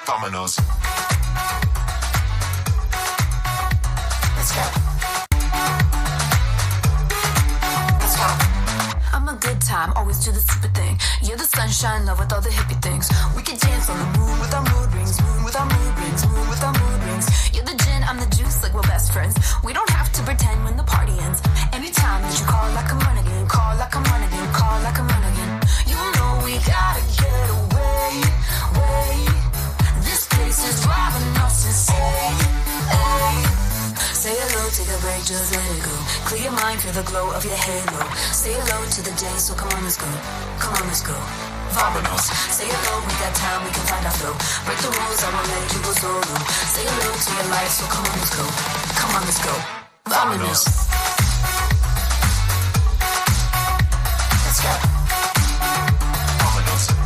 Vámonos. Let's go. Let's go. I'm a good time, always do the stupid thing. You're the sunshine, love with all the hippie things. We can dance on the moon with our mood rings, moon with our mood rings, moon with our mood rings. You're the gin, I'm the juice, like we're best friends. We don't have to pretend when the party ends. Anytime that you call, like I'm running again, call like I'm running again, call like I'm running again. You know we gotta get away, way. This place is driving us insane. Say hello, take a break, just let it go. Clear your mind, feel the glow of your halo. Say hello to the day, so come on, let's go. Come on, let's go. Vámonos. Say hello, we got time, we can find our flow. Break the rules, I won't let you go solo. Say hello to your life, so come on, let's go. Come on, let's go. Vámonos. Let's go. Vámonos.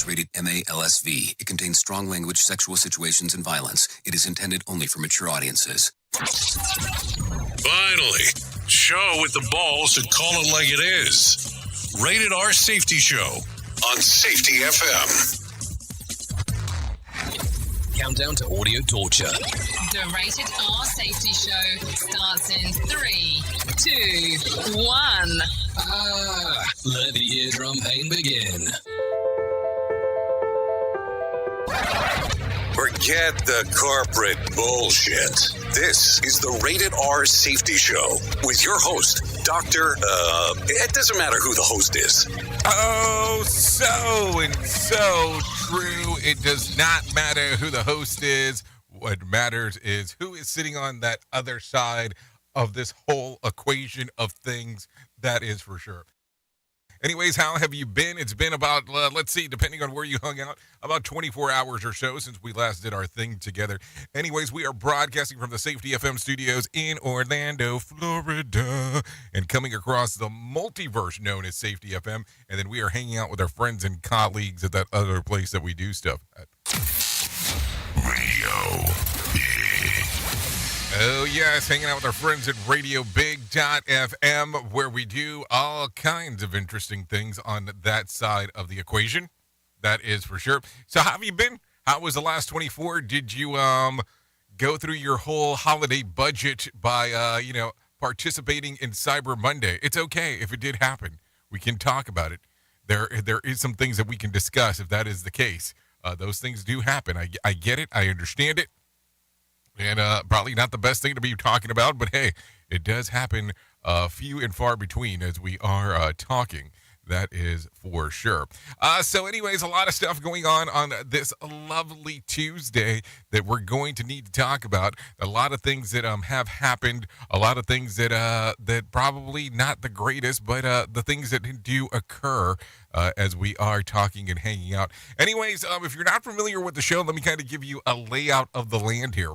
Rated MALSV. It contains strong language, sexual situations, and violence. It is intended only for mature audiences. Finally, show with the balls to call it like it is. Rated R Safety Show on Safety FM. Countdown to audio torture. The Rated R Safety Show starts in 3, 2, 1. Let the eardrum pain begin. Forget the corporate bullshit. This is the Rated R Safety Show with your host, Dr. It doesn't matter who the host is. Oh, so and so true. It does not matter who the host is. What matters is who is sitting on that other side of this whole equation of things. That is for sure. Anyways, how have you been? It's been about, let's see, depending on where you hung out, about 24 hours or so since we last did our thing together. Anyways, we are broadcasting from the Safety FM studios in Orlando, Florida, and coming across the multiverse known as Safety FM. And then we are hanging out with our friends and colleagues at that other place that we do stuff at. Radio Big. Oh, yes, hanging out with our friends at Radio Big.FM, where we do all kinds of interesting things on that side of the equation. That is for sure. So how have you been? How was the last 24? Did you go through your whole holiday budget by, participating in Cyber Monday? It's okay if it did happen. We can talk about it. There is some things that we can discuss if that is the case. Those things do happen. I get it. I understand it. And probably not the best thing to be talking about, but hey, it does happen few and far between as we are talking. That is for sure. So anyways, a lot of stuff going on this lovely Tuesday that we're going to need to talk about. A lot of things that have happened. A lot of things that probably not the greatest, but the things that do occur as we are talking and hanging out. Anyways, if you're not familiar with the show, let me kind of give you a layout of the land here.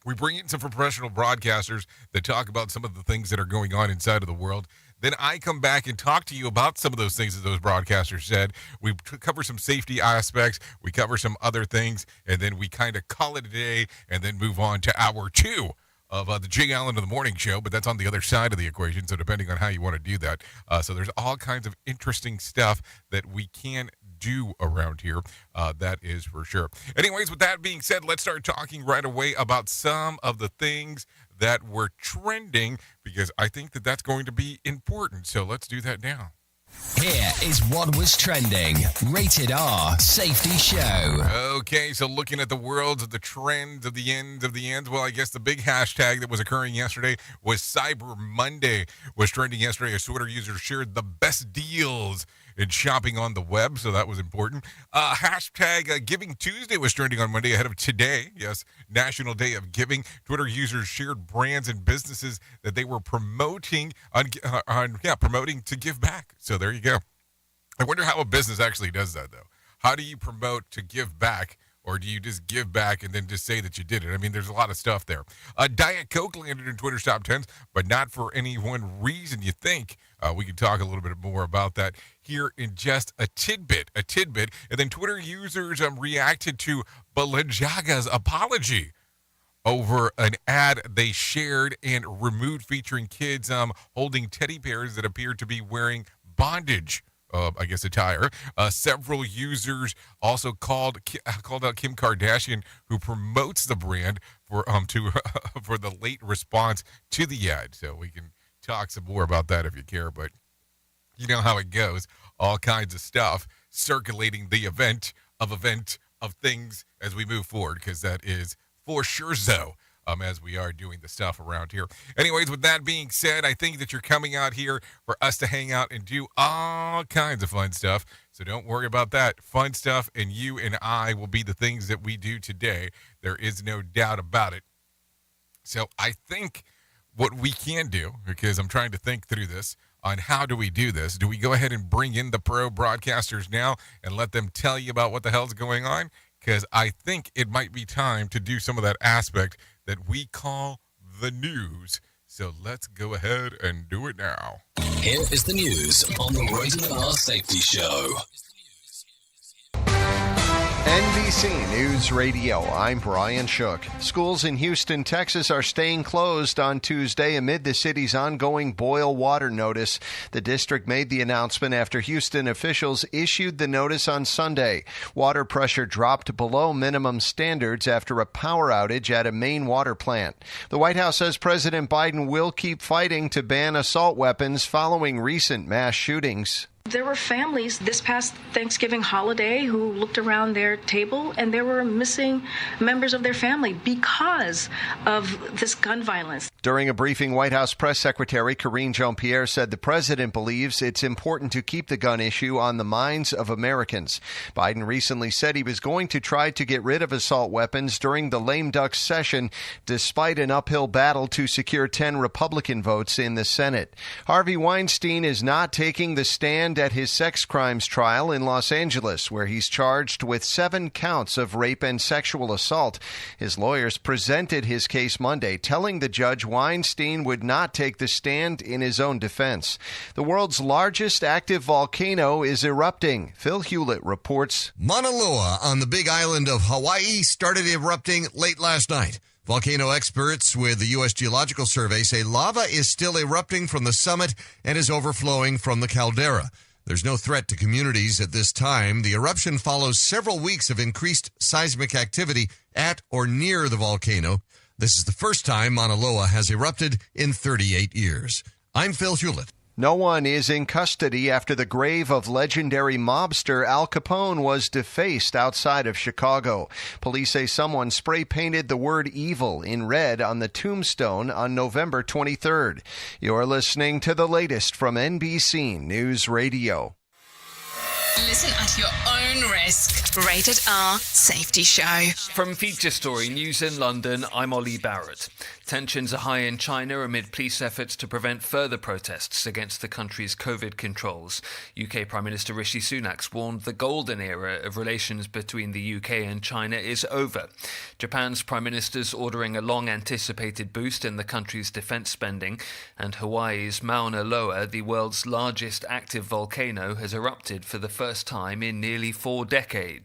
We bring in some professional broadcasters that talk about some of the things that are going on inside of the world. Then I come back and talk to you about some of those things that those broadcasters said. We cover some safety aspects. We cover some other things. And then we kind of call it a day and then move on to hour 2 of the Jay Allen of the Morning Show. But that's on the other side of the equation. So depending on how you want to do that. So there's all kinds of interesting stuff that we can do around here. That is for sure. Anyways, with that being said, let's start talking right away about some of the things that were trending, because I think that that's going to be important. So let's do that now. Here is what was trending. Rated R Safety Show. Okay, so looking at the worlds of the trends of the ends of the ends, well, I guess the big hashtag that was occurring yesterday was Cyber Monday. Was trending yesterday as Twitter users shared the best deals in shopping on the web, so that was important. Hashtag Giving Tuesday was trending on Monday ahead of today. Yes, National Day of Giving. Twitter users shared brands and businesses that they were promoting promoting to give back. So there you go. I wonder how a business actually does that, though. How do you promote to give back Or do you just give back and then just say that you did it? I mean, there's a lot of stuff there. Diet Coke landed in Twitter's top 10s, but not for any one reason you think. We can talk a little bit more about that here in just a tidbit. And then Twitter users reacted to Balenciaga's apology over an ad they shared and removed featuring kids holding teddy bears that appeared to be wearing bondage attire. Several users also called out Kim Kardashian, who promotes the brand, for for the late response to the ad. So we can talk some more about that if you care, but you know how it goes. All kinds of stuff circulating the event of things as we move forward, because that is for sure so. As we are doing the stuff around here. Anyways, with that being said, I think that you're coming out here for us to hang out and do all kinds of fun stuff. So don't worry about that. Fun stuff and you and I will be the things that we do today. There is no doubt about it. So I think what we can do, because I'm trying to think through this, on how do we do this? Do we go ahead and bring in the pro broadcasters now and let them tell you about what the hell's going on? Because I think it might be time to do some of that aspect that we call the news. So let's go ahead and do it now. Here is the news on the Rated R Safety Show. NBC News Radio, I'm Brian Shook. Schools in Houston, Texas are staying closed on Tuesday amid the city's ongoing boil water notice. The district made the announcement after Houston officials issued the notice on Sunday. Water pressure dropped below minimum standards after a power outage at a main water plant. The White House says President Biden will keep fighting to ban assault weapons following recent mass shootings. There were families this past Thanksgiving holiday who looked around their table and there were missing members of their family because of this gun violence. During a briefing, White House Press Secretary Karine Jean-Pierre said the president believes it's important to keep the gun issue on the minds of Americans. Biden recently said he was going to try to get rid of assault weapons during the lame duck session, despite an uphill battle to secure 10 Republican votes in the Senate. Harvey Weinstein is not taking the stand at his sex crimes trial in Los Angeles, where he's charged with 7 counts of rape and sexual assault. His lawyers presented his case Monday, telling the judge Weinstein would not take the stand in his own defense. The world's largest active volcano is erupting. Phil Hewlett reports. Mauna Loa on the Big Island of Hawaii started erupting late last night. Volcano experts with the U.S. Geological Survey say lava is still erupting from the summit and is overflowing from the caldera. There's no threat to communities at this time. The eruption follows several weeks of increased seismic activity at or near the volcano. This is the first time Mauna Loa has erupted in 38 years. I'm Phil Hewlett. No one is in custody after the grave of legendary mobster Al Capone was defaced outside of Chicago. Police say someone spray-painted the word evil in red on the tombstone on November 23rd. You're listening to the latest from NBC News Radio. Listen at your own risk. Rated R Safety Show. From Feature Story News in London, I'm Ollie Barrett. Tensions are high in China amid police efforts to prevent further protests against the country's COVID controls. UK Prime Minister Rishi Sunak warned the golden era of relations between the UK and China is over. Japan's Prime Minister's ordering a long-anticipated boost in the country's defence spending, and Hawaii's Mauna Loa, the world's largest active volcano, has erupted for the first time in nearly 4 decades.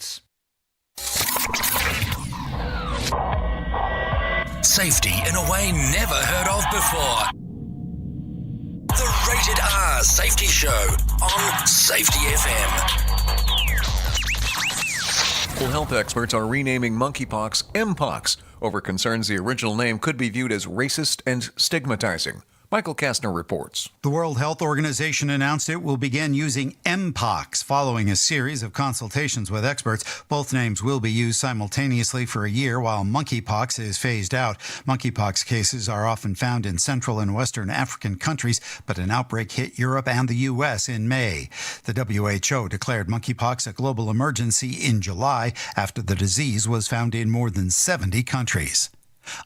Safety in a way never heard of before. The Rated R Safety Show on Safety FM. Health experts are renaming monkeypox Mpox over concerns the original name could be viewed as racist and stigmatizing. Michael Kastner reports. The World Health Organization announced it will begin using Mpox following a series of consultations with experts. Both names will be used simultaneously for a year while monkeypox is phased out. Monkeypox cases are often found in Central and Western African countries, but an outbreak hit Europe and the U.S. in May. The WHO declared monkeypox a global emergency in July after the disease was found in more than 70 countries.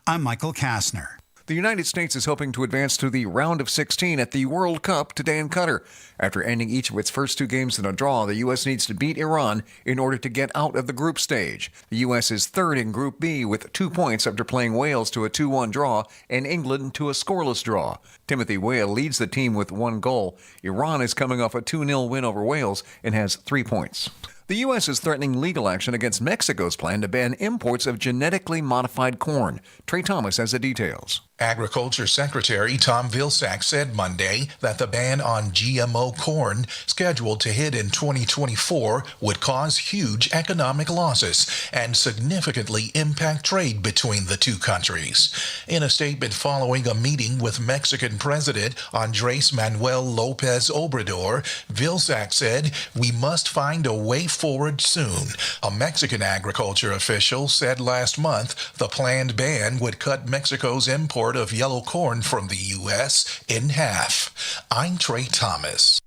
I'm Michael Kastner. The United States is hoping to advance to the round of 16 at the World Cup today in Qatar. After ending each of its first 2 games in a draw, the U.S. needs to beat Iran in order to get out of the group stage. The U.S. is third in Group B with 2 points after playing Wales to a 2-1 draw and England to a scoreless draw. Timothy Weah leads the team with 1 goal. Iran is coming off a 2-0 win over Wales and has 3 points. The U.S. is threatening legal action against Mexico's plan to ban imports of genetically modified corn. Trey Thomas has the details. Agriculture Secretary Tom Vilsack said Monday that the ban on GMO corn, scheduled to hit in 2024, would cause huge economic losses and significantly impact trade between the 2 countries. In a statement following a meeting with Mexican President Andrés Manuel López Obrador, Vilsack said, "We must find a way forward soon." A Mexican agriculture official said last month the planned ban would cut Mexico's import of yellow corn from the U.S. in half. I'm Trey Thomas.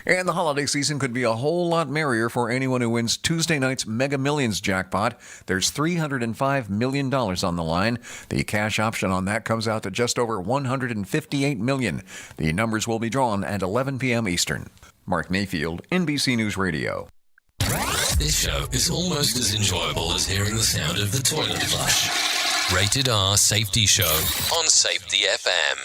And the holiday season could be a whole lot merrier for anyone who wins Tuesday night's Mega Millions jackpot. There's $305 million on the line. The cash option on that comes out to just over $158 million. The numbers will be drawn at 11 p.m. Eastern. Mark Mayfield, NBC News Radio. This show is almost as enjoyable as hearing the sound of the toilet flush. Rated R Safety Show on Safety FM.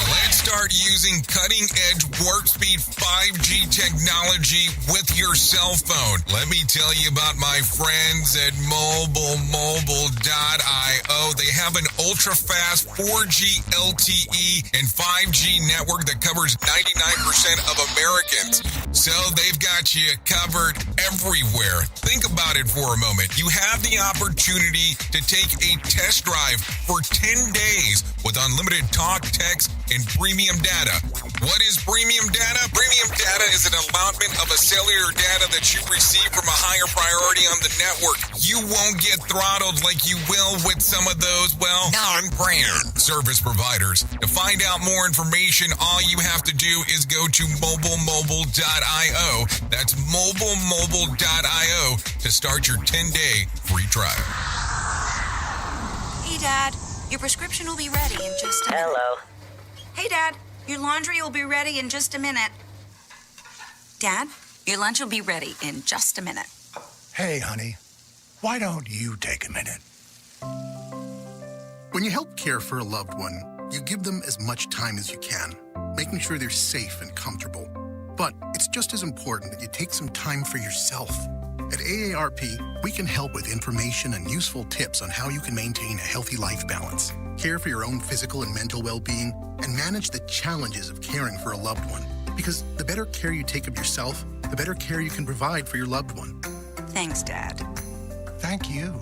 Let's start using cutting-edge warp speed 5G technology with your cell phone. Let me tell you about my friends at mobilemobile.io. They have an ultra-fast 4G LTE and 5G network that covers 99% of Americans. So they've got you covered everywhere. Think about it for a moment. You have the opportunity to take a test drive for 10 days with unlimited talk, text, and premium data. What is premium data? Premium data is an allotment of a cellular data that you receive from a higher priority on the network. You won't get throttled like you will with some of those, non-brand service providers. To find out more information, all you have to do is go to mobilemobile.io. That's mobilemobile.io to start your 10-day free trial. Hey, Dad. Your prescription will be ready in just a minute. Hello. Hey, Dad. Your laundry will be ready in just a minute. Dad, your lunch will be ready in just a minute. Hey, honey. Why don't you take a minute? When you help care for a loved one, you give them as much time as you can, making sure they're safe and comfortable. But it's just as important that you take some time for yourself. At AARP, we can help with information and useful tips on how you can maintain a healthy life balance, care for your own physical and mental well-being, and manage the challenges of caring for a loved one. Because the better care you take of yourself, the better care you can provide for your loved one. Thanks, Dad. Thank you.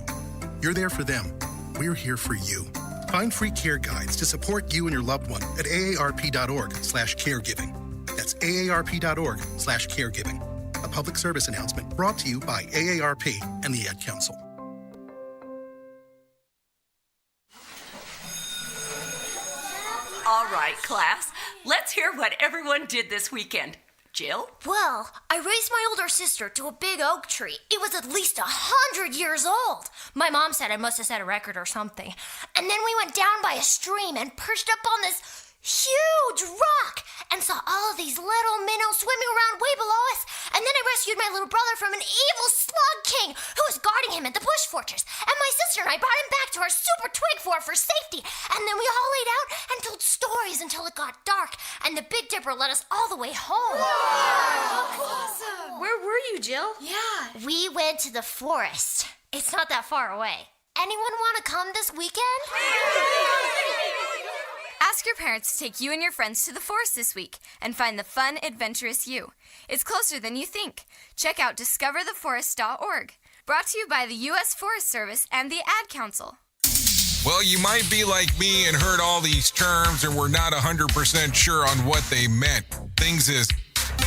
You're there for them. We're here for you. Find free care guides to support you and your loved one at aarp.org/caregiving. That's aarp.org/caregiving. A public service announcement brought to you by AARP and the Ad Council. All right, class. Let's hear what everyone did this weekend. Jill? Well, I raised my older sister to a big oak tree. It was at least 100 years old. My mom said I must have set a record or something. And then we went down by a stream and perched up on this huge rock and saw all of these little minnows swimming around way below us. And then I rescued my little brother from an evil slug king who was guarding him at the bush fortress. And my sister and I brought him back to our super twig fort for safety. And then we all laid out and told stories until it got dark. And the Big Dipper led us all the way home. Wow. Awesome. Where were you, Jill? Yeah. We went to the forest. It's not that far away. Anyone want to come this weekend? Ask your parents to take you and your friends to the forest this week and find the fun, adventurous you. It's closer than you think. Check out discovertheforest.org. Brought to you by the U.S. Forest Service and the Ad Council. Well, you might be like me and heard all these terms and were not 100% sure on what they meant. Things as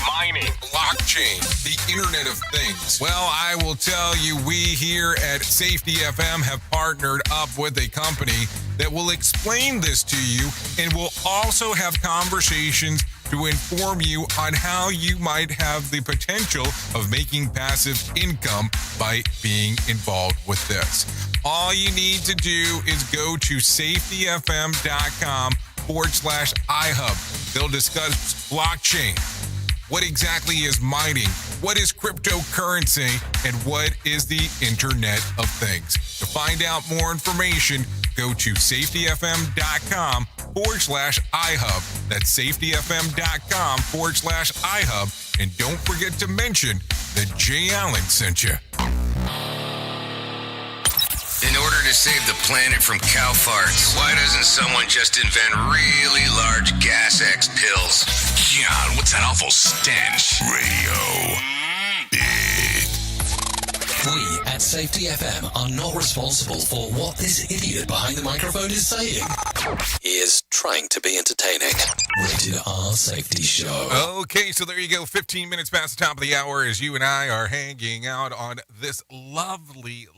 mining, blockchain, the Internet of Things. Well, I will tell you, we here at Safety FM have partnered up with a company that will explain this to you and will also have conversations to inform you on how you might have the potential of making passive income by being involved with this. All you need to do is go to safetyfm.com/iHub. They'll discuss blockchain. What exactly is mining? What is cryptocurrency? And what is the Internet of Things? To find out more information, go to safetyfm.com/iHub. That's safetyfm.com/iHub. And don't forget to mention that Jay Allen sent you. In order to save the planet from cow farts, why doesn't someone just invent really large Gas X pills? God, what's that awful stench? Radio. We at Safety FM are not responsible for what this idiot behind the microphone is saying. He is trying to be entertaining. Rated R Safety Show. Okay, so there you go. 15 minutes past the top of the hour as you and I are hanging out on this loveliest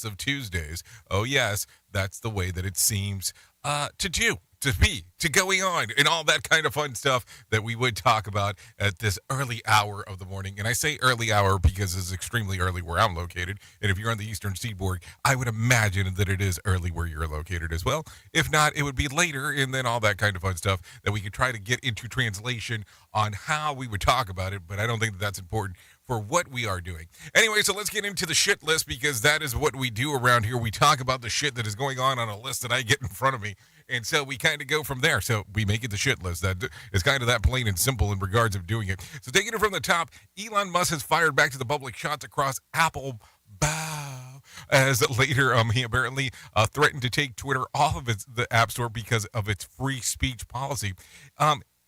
of Tuesdays. Oh, yes, that's the way that it seems to do. To be, to going on, and all that kind of fun stuff that we would talk about at this early hour of the morning. And I say early hour because it's extremely early where I'm located. And if you're on the Eastern Seaboard, I would imagine that it is early where you're located as well. If not, it would be later, and then all that kind of fun stuff that we could try to get into translation on how we would talk about it. But I don't think that that's important for what we are doing. Anyway, so let's get into the shit list, because that is what we do around here. We talk about the shit that is going on a list that I get in front of me. And so we kind of go from there. So we make it the shit list. That is kind of that plain and simple in regards of doing it. So taking it from the top, Elon Musk has fired back to the public shots across Apple. As later, he apparently threatened to take Twitter off of the App Store because of its free speech policy.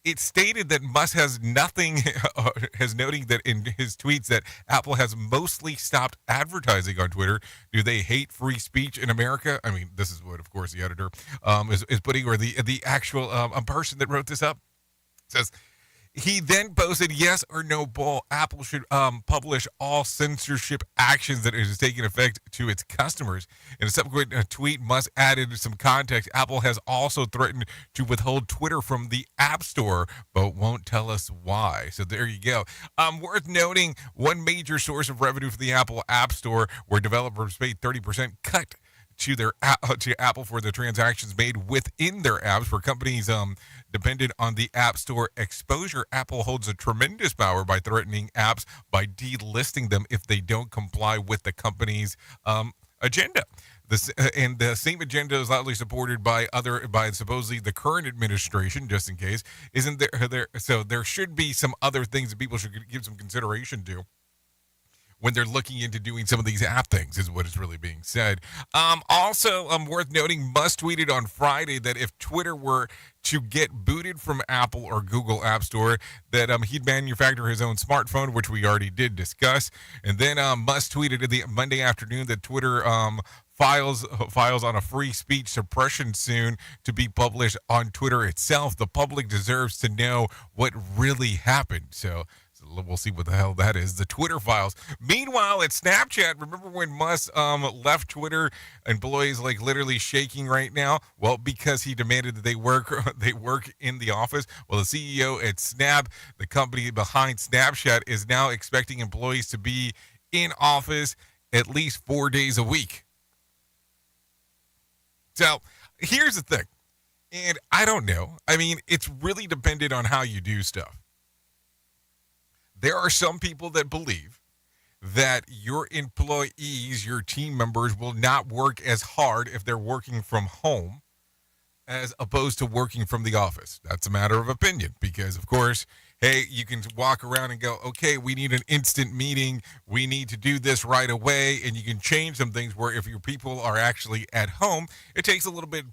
It stated that Musk has noting that in his tweets that Apple has mostly stopped advertising on Twitter. Do they hate free speech in America? I mean, this is what, of course, the editor is putting, or the actual person that wrote this up says. He then posted, yes or no, Apple should publish all censorship actions that is taking effect to its customers. In a subsequent tweet, Musk added some context. Apple has also threatened to withhold Twitter from the App Store, but won't tell us why. So there you go. Worth noting, one major source of revenue for the Apple App Store, where developers paid 30% cut to Apple for the transactions made within their apps. For companies dependent on the App Store exposure, Apple holds a tremendous power by threatening apps by delisting them if they don't comply with the company's agenda. And the same agenda is loudly supported by supposedly the current administration, just in case. Isn't there? So there should be some other things that people should give some consideration to when they're looking into doing some of these app things, is what is really being said. Also, worth noting, Musk tweeted on Friday that if Twitter were to get booted from Apple or Google App Store, that he'd manufacture his own smartphone, which we already did discuss. And then Musk tweeted the Monday afternoon that Twitter files on a free speech suppression soon to be published on Twitter itself. The public deserves to know what really happened. So we'll see what the hell that is. The Twitter files. Meanwhile, at Snapchat, remember when Musk left Twitter? Employees like literally shaking right now. Well, because he demanded that they work in the office. Well, the CEO at Snap, the company behind Snapchat, is now expecting employees to be in office at least 4 days a week. So here's the thing, and I don't know. I mean, it's really dependent on how you do stuff. There are some people that believe that your employees, your team members, will not work as hard if they're working from home as opposed to working from the office. That's a matter of opinion because, of course, hey, you can walk around and go, okay, we need an instant meeting. We need to do this right away. And you can change some things where if your people are actually at home, it takes a little bit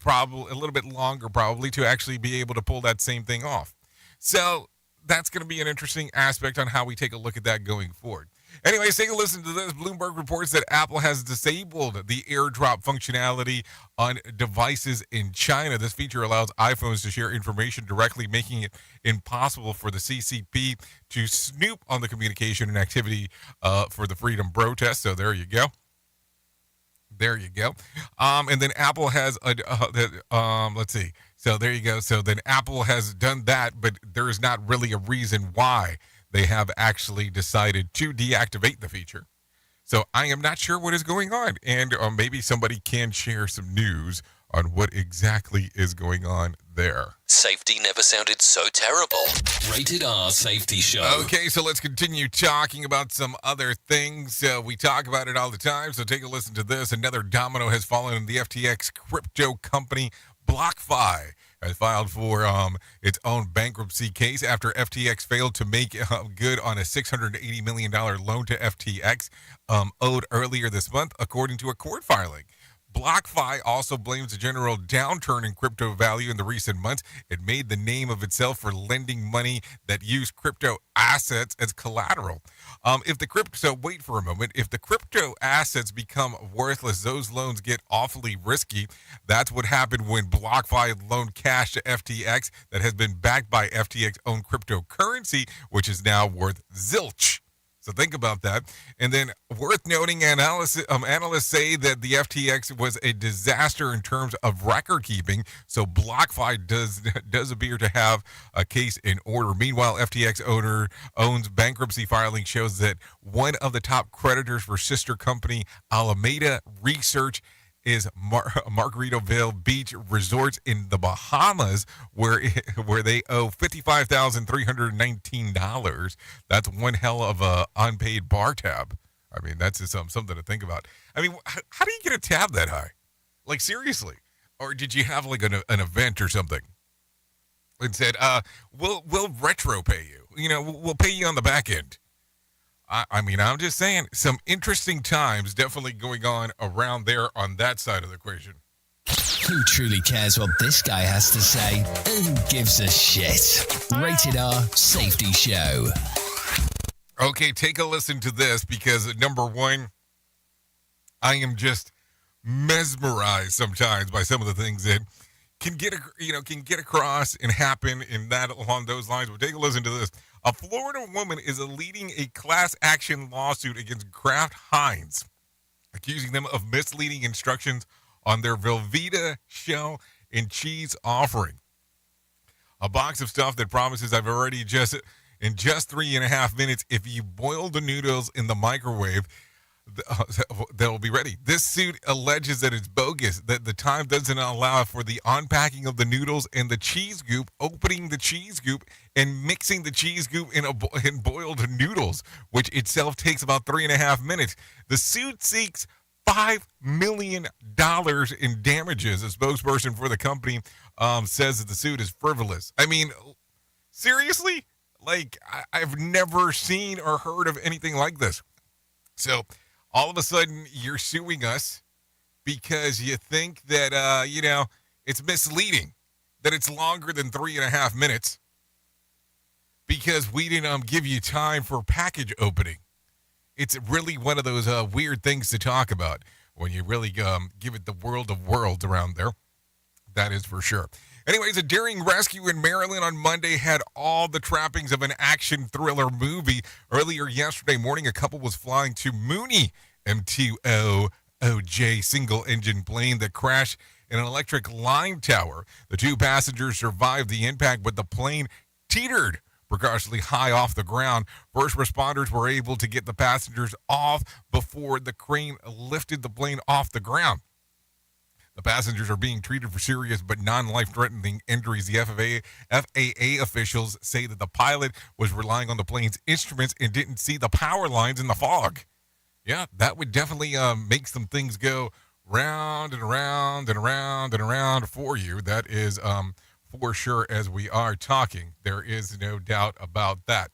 longer probably to actually be able to pull that same thing off. So that's going to be an interesting aspect on how we take a look at that going forward. Anyways, take a listen to this. Bloomberg reports that Apple has disabled the AirDrop functionality on devices in China. This feature allows iPhones to share information directly, making it impossible for the CCP to snoop on the communication and activity for the freedom protest. So there you go. There you go. And then Apple has, let's see, So there you go. So then Apple has done that, but there is not really a reason why they have actually decided to deactivate the feature. So I am not sure what is going on, and maybe somebody can share some news on what exactly is going on there. Safety never sounded so terrible. Rated R Safety Show. Okay, so let's continue talking about some other things. We talk about it all the time, so take a listen to this. Another domino has fallen in the FTX crypto company BlockFi has filed for its own bankruptcy case after FTX failed to make good on a $680 million loan to FTX owed earlier this month, according to a court filing. BlockFi also blames the general downturn in crypto value in the recent months. It made the name of itself for lending money that used crypto assets as collateral. So wait for a moment. If the crypto assets become worthless, those loans get awfully risky. That's what happened when BlockFi loaned cash to FTX that has been backed by FTX-owned cryptocurrency, which is now worth zilch. So think about that. And then worth noting, analysts say that the FTX was a disaster in terms of record keeping. So BlockFi does appear to have a case in order. Meanwhile, FTX owns bankruptcy filing shows that one of the top creditors for sister company Alameda Research is Margaritaville Beach Resorts in the Bahamas, where they owe $55,319. That's one hell of a unpaid bar tab. I mean, that's just something to think about. I mean, how do you get a tab that high? Like, seriously? Or did you have like an event or something and said, we'll retro pay you? You know, we'll pay you on the back end. I mean, I'm just saying, some interesting times definitely going on around there on that side of the equation. Who truly cares what this guy has to say? Who gives a shit? Rated R Safety Show. Okay, take a listen to this because, number one, I am just mesmerized sometimes by some of the things that can get across and happen in that along those lines. But take a listen to this. A Florida woman is leading a class action lawsuit against Kraft Heinz, accusing them of misleading instructions on their Velveeta shell and cheese offering. A box of stuff that promises in just 3.5 minutes, if you boil the noodles in the microwave, they'll be ready. This suit alleges that it's bogus, that the time doesn't allow for the unpacking of the noodles and the cheese goop, opening the cheese goop, and mixing the cheese goop in boiled noodles, which itself takes about 3.5 minutes. The suit seeks $5 million in damages. A spokesperson for the company says that the suit is frivolous. I mean, seriously? Like, I've never seen or heard of anything like this. So, all of a sudden, you're suing us because you think that, it's misleading, that it's longer than 3.5 minutes because we didn't give you time for package opening. It's really one of those weird things to talk about when you really give it the world of worlds around there. That is for sure. Anyways, a daring rescue in Maryland on Monday had all the trappings of an action thriller movie. Earlier yesterday morning, a couple was flying to Mooney M2OJ single-engine plane that crashed in an electric line tower. The two passengers survived the impact, but the plane teetered precariously high off the ground. First responders were able to get the passengers off before the crane lifted the plane off the ground. The passengers are being treated for serious but non-life-threatening injuries. The FAA officials say that the pilot was relying on the plane's instruments and didn't see the power lines in the fog. Yeah, that would definitely make some things go round and around and around and around for you. That is for sure as we are talking. There is no doubt about that.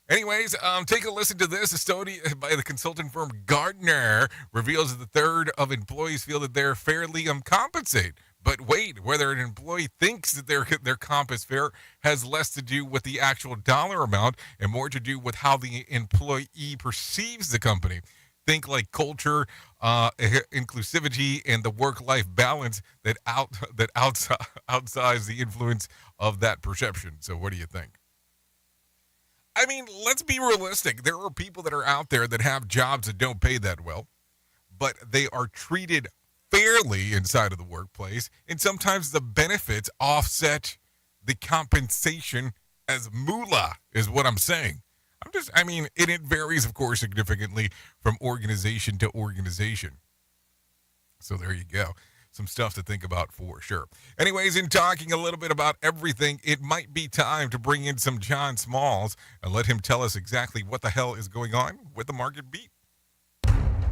Anyways, take a listen to this. A study by the consulting firm Gartner reveals that a third of employees feel that they're fairly compensated. But wait, whether an employee thinks that their comp is fair has less to do with the actual dollar amount and more to do with how the employee perceives the company. Think like culture, inclusivity, and the work-life balance that outsize the influence of that perception. So what do you think? I mean, let's be realistic. There are people that are out there that have jobs that don't pay that well, but they are treated fairly inside of the workplace, and sometimes the benefits offset the compensation as moolah, is what I'm saying. It varies, of course, significantly from organization to organization. So there you go. Some stuff to think about for sure. Anyways, in talking a little bit about everything, it might be time to bring in some John Smalls and let him tell us exactly what the hell is going on with the market beat.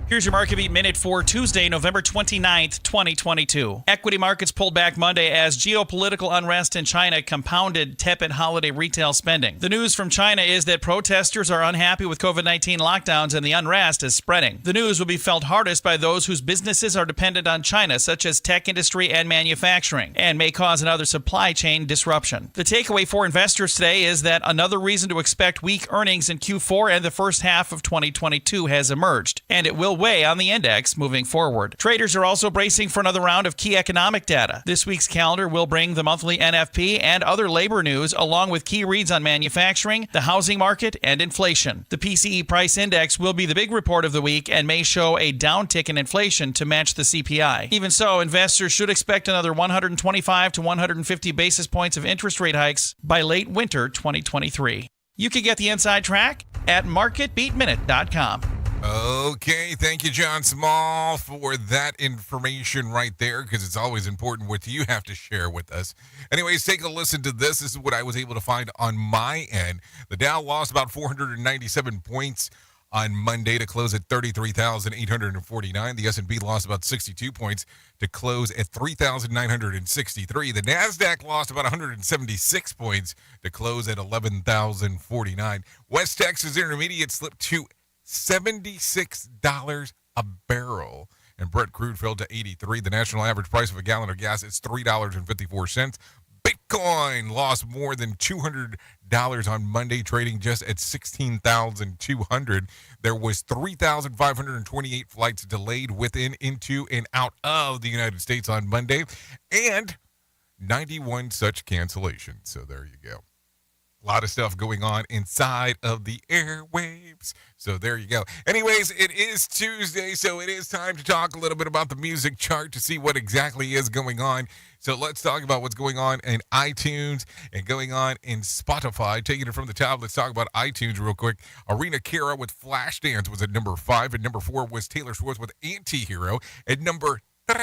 Here's your Market Beat Minute for Tuesday, November 29th, 2022. Equity markets pulled back Monday as geopolitical unrest in China compounded tepid holiday retail spending. The news from China is that protesters are unhappy with COVID-19 lockdowns and the unrest is spreading. The news will be felt hardest by those whose businesses are dependent on China, such as tech industry and manufacturing, and may cause another supply chain disruption. The takeaway for investors today is that another reason to expect weak earnings in Q4 and the first half of 2022 has emerged, and it will weigh on the index moving forward. Traders are also bracing for another round of key economic data. This week's calendar will bring the monthly NFP and other labor news, along with key reads on manufacturing, the housing market, and inflation. The PCE price index will be the big report of the week and may show a downtick in inflation to match the CPI. Even so, investors should expect another 125 to 150 basis points of interest rate hikes by late winter 2023. You can get the inside track at marketbeatminute.com. Okay, thank you, John Small, for that information right there, because it's always important what you have to share with us. Anyways, take a listen to this. This is what I was able to find on my end. The Dow lost about 497 points on Monday to close at 33,849. The S&P lost about 62 points to close at 3,963. The NASDAQ lost about 176 points to close at 11,049. West Texas Intermediate slipped to $76 a barrel, and Brent crude fell to 83. The national average price of a gallon of gas is $3.54. Bitcoin lost more than $200 on Monday, trading just at 16,200. There was 3,528 flights delayed within, into, and out of the United States on Monday, and 91 such cancellations. So there you go. A lot of stuff going on inside of the airwaves. So there you go. Anyways, it is Tuesday, so it is time to talk a little bit about the music chart to see what exactly is going on. So let's talk about what's going on in iTunes and going on in Spotify. Taking it from the top, let's talk about iTunes real quick. Arena Cara with Flashdance was at number 5. At number 4 was Taylor Swift with Antihero. At number 3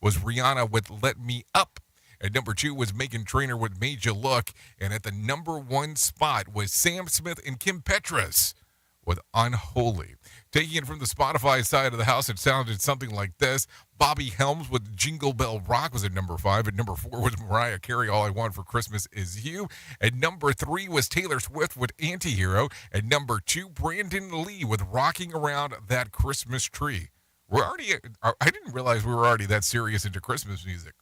was Rihanna with Let Me Up. At number 2 was Meghan Trainor with Made You Look. And at the number 1 spot was Sam Smith and Kim Petras with Unholy. Taking it from the Spotify side of the house, it sounded something like this. Bobby Helms with Jingle Bell Rock was at number 5. At number 4 was Mariah Carey, All I Want for Christmas Is You. At number 3 was Taylor Swift with Antihero. At number 2, Brandon Lee with Rocking Around That Christmas Tree. I didn't realize we were already that serious into Christmas music.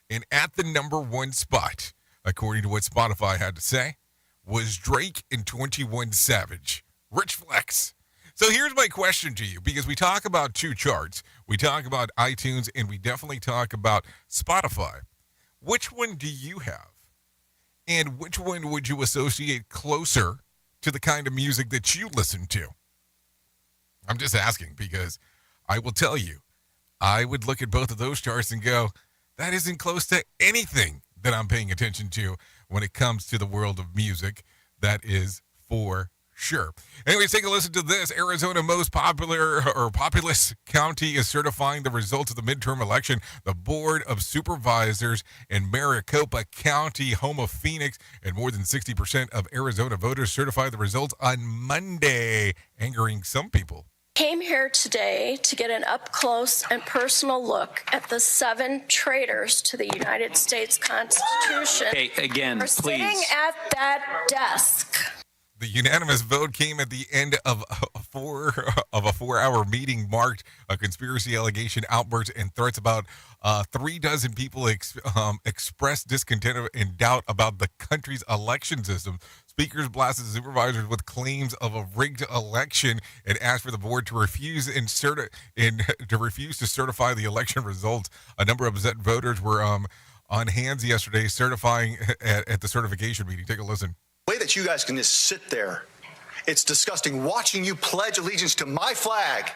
And at the number 1 spot, according to what Spotify had to say, was Drake and 21 Savage. Rich Flex. So here's my question to you, because we talk about 2 charts. We talk about iTunes, and we definitely talk about Spotify. Which one do you have? And which one would you associate closer to the kind of music that you listen to? I'm just asking, because I will tell you, I would look at both of those charts and go, that isn't close to anything that I'm paying attention to when it comes to the world of music. That is for sure. Anyways, take a listen to this. Arizona most populous county is certifying the results of the midterm election. The Board of Supervisors in Maricopa County, home of Phoenix, and more than 60% of Arizona voters certified the results on Monday, angering some people. Came here today to get an up-close and personal look at the 7 traitors to the United States Constitution. Hey, again, please. Sitting at that desk. The unanimous vote came at the end of a 4-hour meeting, marked a conspiracy allegation, outbursts, and threats. About 36 people expressed discontent and doubt about the country's election system. Speakers blasted supervisors with claims of a rigged election and asked for the board to refuse to certify the election results. A number of upset voters were on hands yesterday certifying at the certification meeting. Take a listen. The way that you guys can just sit there It's disgusting. Watching you pledge allegiance to my flag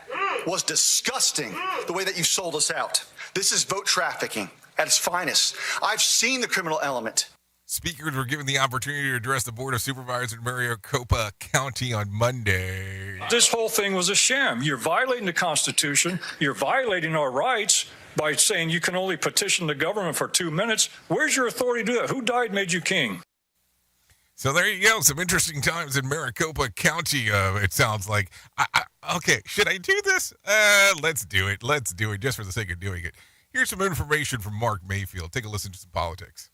was disgusting, the way that you sold us out. This is vote trafficking at its finest. I've seen the criminal element. Speakers were given the opportunity to address the Board of Supervisors in Maricopa County on Monday. This whole thing was a sham. You're violating the Constitution. You're violating our rights by saying you can only petition the government for 2 minutes. Where's your authority to do that? Who died made you king? So there you go. Some interesting times in Maricopa County, it sounds like. Okay, should I do this? Let's do it. Let's do it just for the sake of doing it. Here's some information from Mark Mayfield. Take a listen to some politics.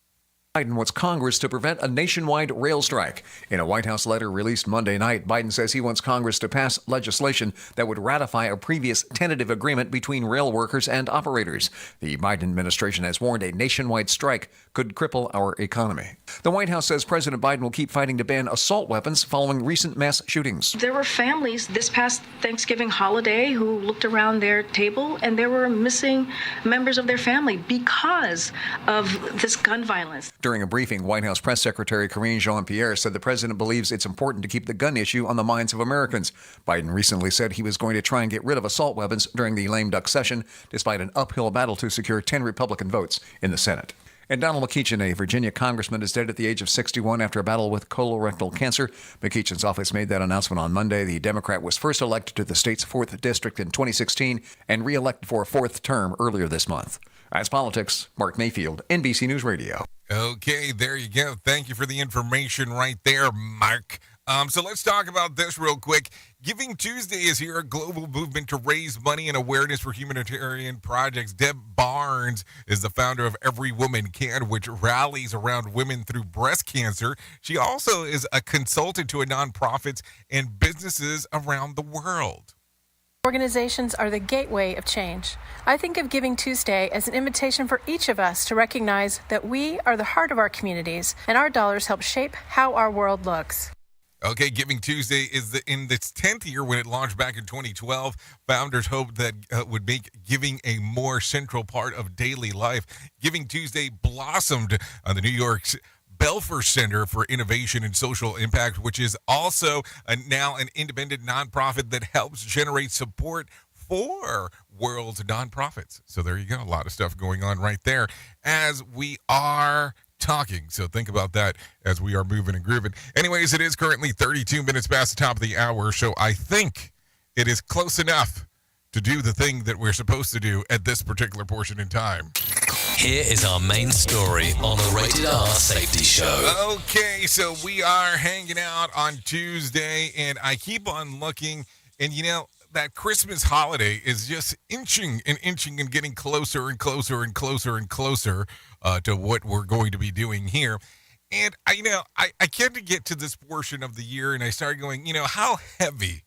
Biden wants Congress to prevent a nationwide rail strike. In a White House letter released Monday night, Biden says he wants Congress to pass legislation that would ratify a previous tentative agreement between rail workers and operators. The Biden administration has warned a nationwide strike could cripple our economy. The White House says President Biden will keep fighting to ban assault weapons following recent mass shootings. There were families this past Thanksgiving holiday who looked around their table and there were missing members of their family because of this gun violence. During a briefing, White House Press Secretary Karine Jean-Pierre said the president believes it's important to keep the gun issue on the minds of Americans. Biden recently said he was going to try and get rid of assault weapons during the lame duck session, despite an uphill battle to secure 10 Republican votes in the Senate. And Donald McEachin, a Virginia congressman, is dead at the age of 61 after a battle with colorectal cancer. McEachin's office made that announcement on Monday. The Democrat was first elected to the state's 4th district in 2016 and re-elected for a 4th term earlier this month. That's politics. Mark Mayfield, NBC News Radio. Okay, there you go. Thank you for the information right there, Mark. So let's talk about this real quick. Giving Tuesday is here, a global movement to raise money and awareness for humanitarian projects. Deb Barnes is the founder of Every Woman Can, which rallies around women through breast cancer. She also is a consultant to nonprofits and businesses around the world. Organizations are the gateway of change. I think of Giving Tuesday as an invitation for each of us to recognize that we are the heart of our communities and our dollars help shape how our world looks. Okay, Giving Tuesday is in its 10th year. When it launched back in 2012. Founders hoped that would make giving a more central part of daily life. Giving Tuesday blossomed on the New York's Belfer Center for Innovation and Social Impact, which is also now an independent nonprofit that helps generate support for world's nonprofits. So there you go. A lot of stuff going on right there as we are talking. So think about that as we are moving and grooving. Anyways, it is currently 32 minutes past the top of the hour, so I think it is close enough to do the thing that we're supposed to do at this particular portion in time. Here is our main story on the Rated R Safety Show. Okay, so we are hanging out on Tuesday, and I keep on looking, and you know, that Christmas holiday is just inching and getting closer and closer and closer and closer to what we're going to be doing here. And I came to get to this portion of the year, and I started going, how heavy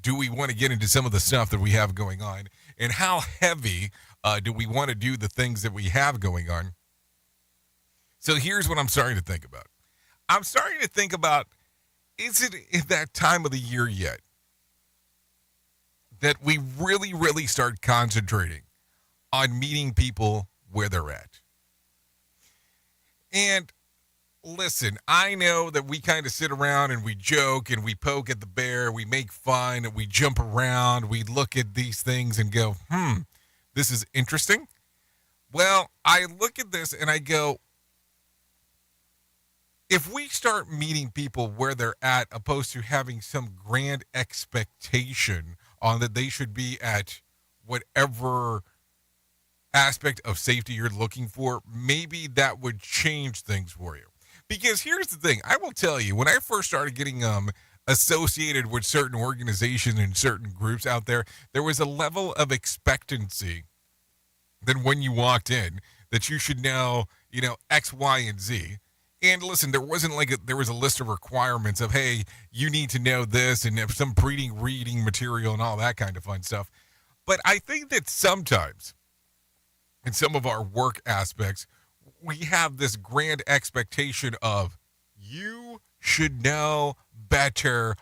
do we want to get into some of the stuff that we have going on? And how heavy do we want to do the things that we have going on? So here's what I'm starting to think about. I'm starting to think about, is it in that time of the year yet that we really, really start concentrating on meeting people where they're at? And listen, I know that we kind of sit around and we joke and we poke at the bear, we make fun and we jump around, we look at these things and go, this is interesting. Well, I look at this and I go, if we start meeting people where they're at, opposed to having some grand expectation on that they should be at whatever aspect of safety you're looking for, maybe that would change things for you. Because here's the thing, I will tell you, when I first started getting associated with certain organizations and certain groups out there, there was a level of expectancy that when you walked in, that you should know, X, Y, and Z. And listen, there wasn't there was a list of requirements of, hey, you need to know this and have some reading material and all that kind of fun stuff. But I think that sometimes in some of our work aspects, we have this grand expectation of you should know better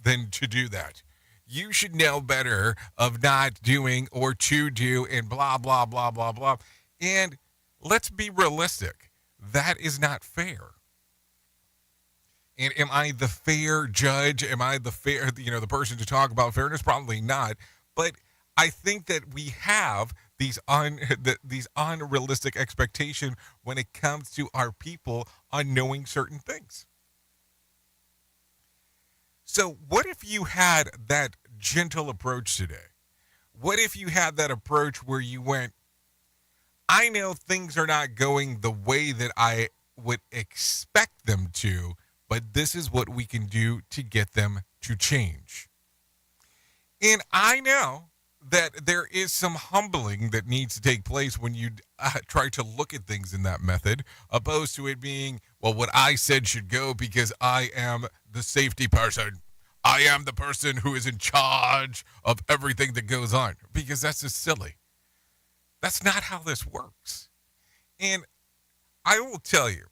than to do that. You should know better of not doing or to do and blah, blah, blah, blah, blah. And let's be realistic. That is not fair. And am I the fair judge? Am I the fair, the person to talk about fairness? Probably not. But I think that we have these unrealistic expectations when it comes to our people on knowing certain things. So what if you had that gentle approach today? What if you had that approach where you went, I know things are not going the way that I would expect them to, but this is what we can do to get them to change. And I know that there is some humbling that needs to take place when you try to look at things in that method, opposed to it being, well, what I said should go because I am the safety person. I am the person who is in charge of everything that goes on, because that's just silly. That's not how this works. And I will tell you,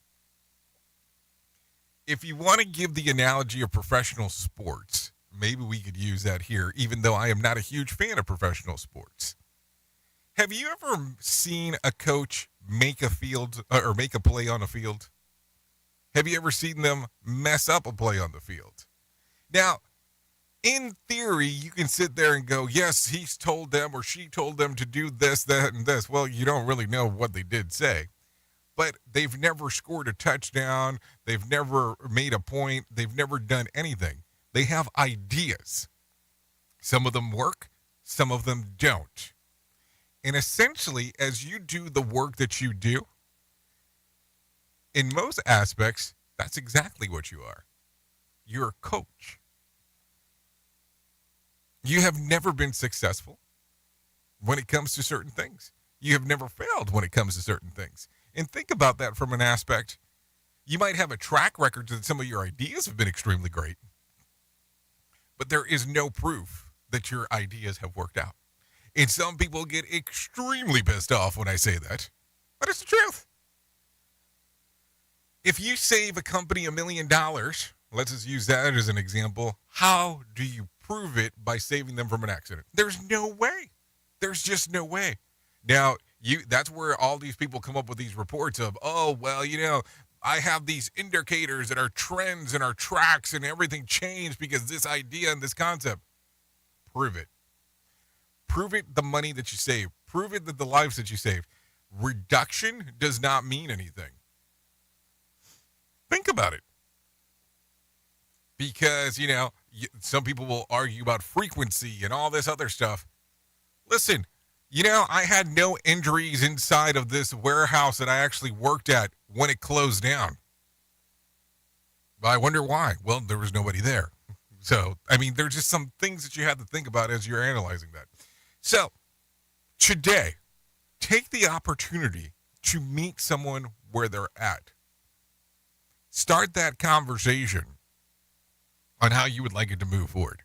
if you want to give the analogy of professional sports, maybe we could use that here, even though I am not a huge fan of professional sports. Have you ever seen a coach make a play on a field? Have you ever seen them mess up a play on the field? Now, in theory, you can sit there and go, yes, he's told them or she told them to do this, that, and this. Well, you don't really know what they did say. But they've never scored a touchdown. They've never made a point. They've never done anything. They have ideas. Some of them work. Some of them don't. And essentially, as you do the work that you do, in most aspects, that's exactly what you are. You're a coach. You have never been successful when it comes to certain things. You have never failed when it comes to certain things. And think about that from an aspect. You might have a track record that some of your ideas have been extremely great, but there is no proof that your ideas have worked out. And some people get extremely pissed off when I say that, but it's the truth. If you save a company $1 million, let's just use that as an example, how do you prove it by saving them from an accident? There's no way. There's just no way. Now, that's where all these people come up with these reports of, oh, well, I have these indicators that our trends and our tracks and everything changed because this idea and this concept. Prove it. Prove it the money that you save. Prove it that the lives that you save. Reduction does not mean anything. Think about it. Because, some people will argue about frequency and all this other stuff. Listen, I had no injuries inside of this warehouse that I actually worked at when it closed down. But I wonder why. Well, there was nobody there. So, there's just some things that you have to think about as you're analyzing that. So, today, take the opportunity to meet someone where they're at. Start that conversation on how you would like it to move forward,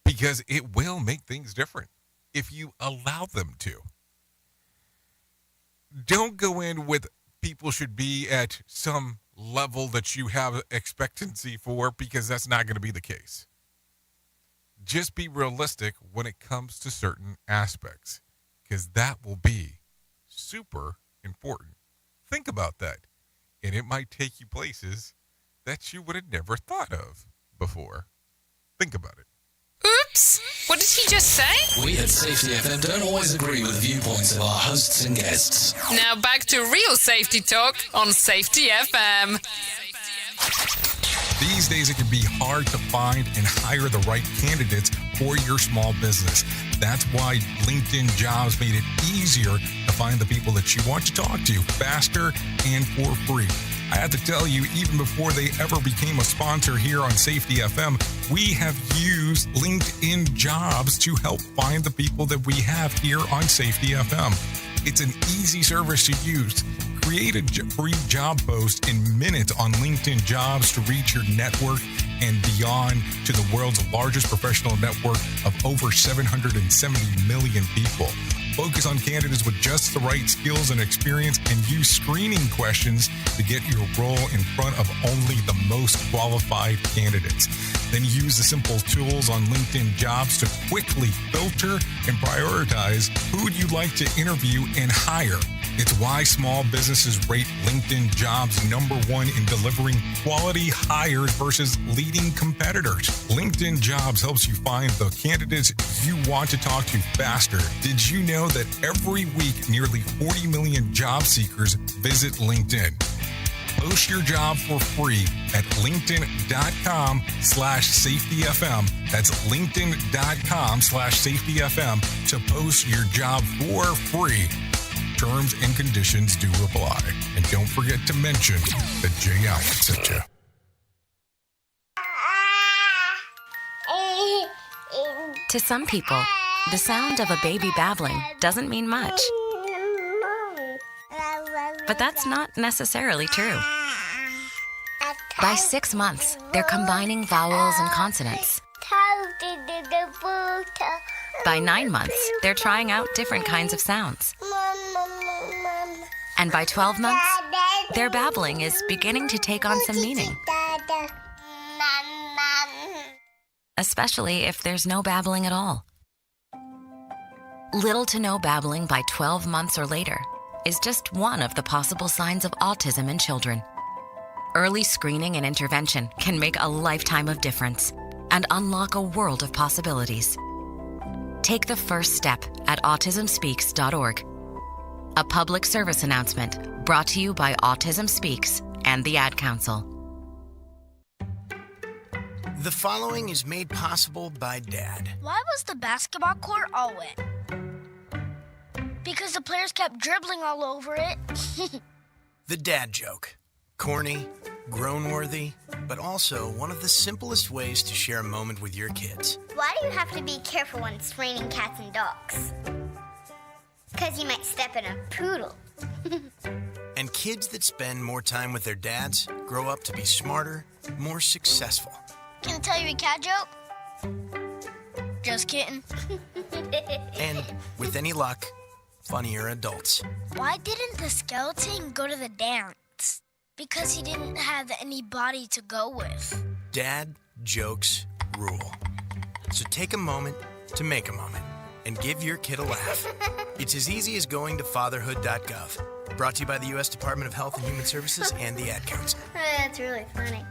because it will make things different if you allow them to. Don't go in with people should be at some level that you have expectancy for, because that's not going to be the case. Just be realistic when it comes to certain aspects, because that will be super important. Think about that, and it might take you places that you would have never thought of before. Think about it. Oops! What did he just say? We at Safety FM don't always agree with the viewpoints of our hosts and guests. Now back to real safety talk on Safety FM. These days it can be hard to find and hire the right candidates for your small business. That's why LinkedIn Jobs made it easier to find the people that you want to talk to faster and for free. I have to tell you, even before they ever became a sponsor here on Safety FM, we have used LinkedIn Jobs to help find the people that we have here on Safety FM. It's an easy service to use. Create a free job post in minutes on LinkedIn Jobs to reach your network and beyond to the world's largest professional network of over 770 million people. Focus on candidates with just the right skills and experience, and use screening questions to get your role in front of only the most qualified candidates. Then use the simple tools on LinkedIn Jobs to quickly filter and prioritize who you'd like to interview and hire. It's why small businesses rate LinkedIn Jobs #1 in delivering quality hires versus leading competitors. LinkedIn Jobs helps you find the candidates you want to talk to faster. Did you know that every week nearly 40 million job seekers visit LinkedIn? Post your job for free at linkedin.com/safetyfm. That's linkedin.com/safetyfm to post your job for free. Terms and conditions do apply. And don't forget to mention that Jay Allen sent you. To some people, the sound of a baby babbling doesn't mean much. But that's not necessarily true. By 6 months, they're combining vowels and consonants. By 9 months, they're trying out different kinds of sounds. And by 12 months, their babbling is beginning to take on some meaning. Especially if there's no babbling at all. Little to no babbling by 12 months or later is just one of the possible signs of autism in children. Early screening and intervention can make a lifetime of difference and unlock a world of possibilities. Take the first step at autismspeaks.org. A public service announcement brought to you by Autism Speaks and the Ad Council. The following is made possible by Dad. Why was the basketball court all wet? Because the players kept dribbling all over it. The dad joke. Corny, grown-worthy, but also one of the simplest ways to share a moment with your kids. Why do you have to be careful when it's raining cats and dogs? Because you might step in a poodle. And kids that spend more time with their dads grow up to be smarter, more successful. Can I tell you a cat joke? Just kidding. And, with any luck, funnier adults. Why didn't the skeleton go to the dance? Because he didn't have any body to go with. Dad jokes rule. So take a moment to make a moment and give your kid a laugh. It's as easy as going to fatherhood.gov. Brought to you by the U.S. Department of Health and Human Services and the Ad Council. That's really funny.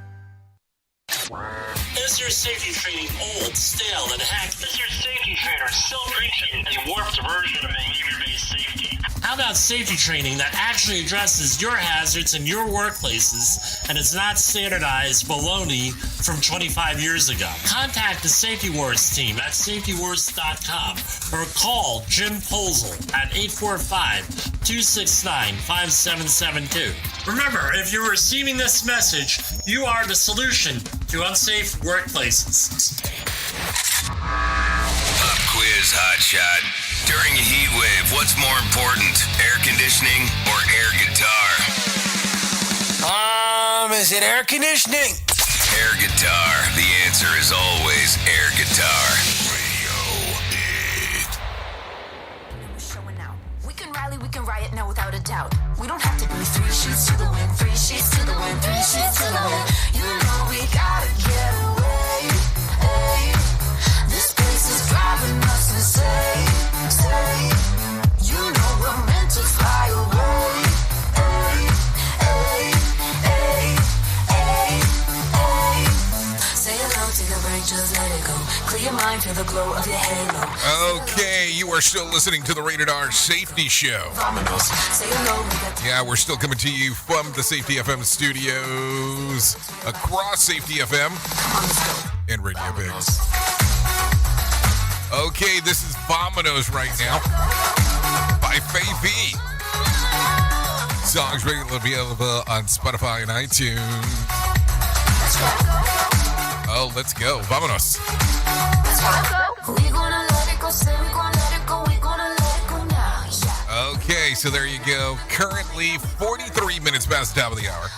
Is your safety training old, stale, and hacked? Is your safety trainer still preaching a warped version of behavior-based safety? How about safety training that actually addresses your hazards in your workplaces and is not standardized baloney from 25 years ago? Contact the Safety Wars team at safetywars.com or call Jim Posel at 845-269-5772. Remember, if you're receiving this message, you are the solution to unsafe workplaces. Pop quiz hotshot. During a heat wave, what's more important, air conditioning or air guitar? Is it air conditioning? Air guitar. The answer is always air guitar. We can rally, we can riot now without a doubt. We don't have to be 3 sheets to the wind, 3 sheets to the wind, 3 sheets to the wind. You know we gotta get away. Hey. This place is driving us insane. You know we're meant to fly away. Hey, hey, hey, hey, hey. Say hello to the break, just let it go. Clear your mind, feel the glow of your halo. Okay, you are still listening to the Rated R Safety Show. Yeah, we're still coming to you from the Safety FM studios across Safety FM and Radio Bigs. Okay, this is Vominos right now by Faye V. Songs regularly available on Spotify and iTunes. Oh, let's go. Vominos. Okay, so there you go. Currently 43 minutes past the top of the hour.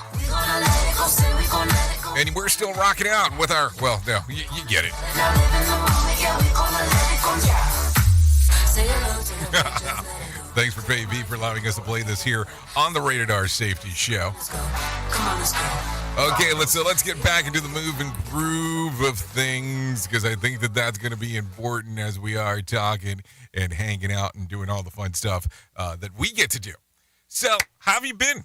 And we're still rocking out with our, well, no, you get it. Thanks for Faye V for allowing us to play this here on the Rated R Safety Show. Okay, let's get back into the move and groove of things, because I think that's going to be important as we are talking and hanging out and doing all the fun stuff that we get to do. So, how have you been?